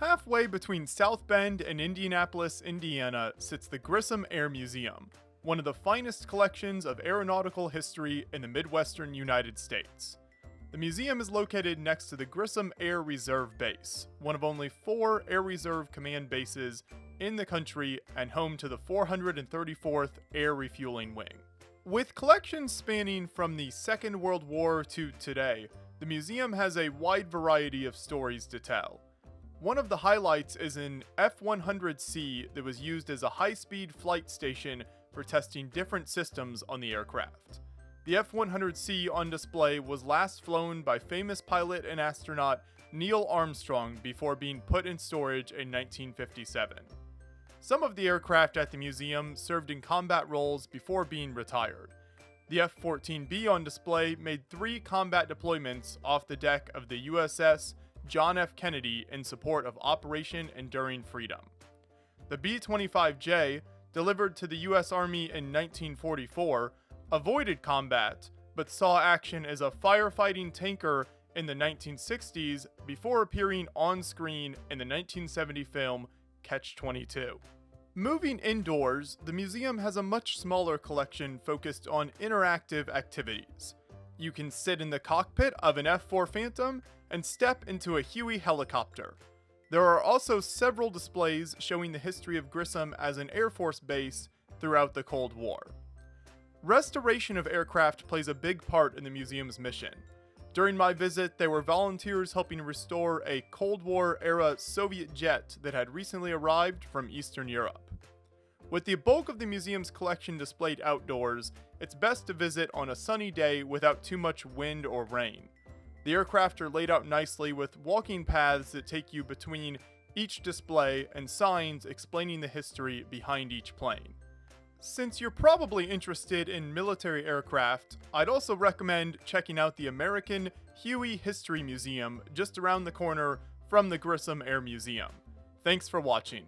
Halfway between South Bend and Indianapolis, Indiana, sits the Grissom Air Museum, one of the finest collections of aeronautical history in the Midwestern United States. The museum is located next to the Grissom Air Reserve Base, one of only 4 Air Reserve Command bases in the country and home to the 434th Air Refueling Wing. With collections spanning from the Second World War to today, the museum has a wide variety of stories to tell. One of the highlights is an F-100C that was used as a high-speed flight station for testing different systems on the aircraft. The F-100C on display was last flown by famous pilot and astronaut Neil Armstrong before being put in storage in 1957. Some of the aircraft at the museum served in combat roles before being retired. The F-14B on display made 3 combat deployments off the deck of the USS John F. Kennedy in support of Operation Enduring Freedom. The B-25J, delivered to the U.S. Army in 1944, avoided combat, but saw action as a firefighting tanker in the 1960s before appearing on screen in the 1970 film Catch-22. Moving indoors, the museum has a much smaller collection focused on interactive activities. You can sit in the cockpit of an F-4 Phantom and step into a Huey helicopter. There are also several displays showing the history of Grissom as an Air Force base throughout the Cold War. Restoration of aircraft plays a big part in the museum's mission. During my visit, there were volunteers helping restore a Cold War-era Soviet jet that had recently arrived from Eastern Europe. With the bulk of the museum's collection displayed outdoors, it's best to visit on a sunny day without too much wind or rain. The aircraft are laid out nicely with walking paths that take you between each display and signs explaining the history behind each plane. Since you're probably interested in military aircraft, I'd also recommend checking out the American Huey History Museum just around the corner from the Grissom Air Museum. Thanks for watching.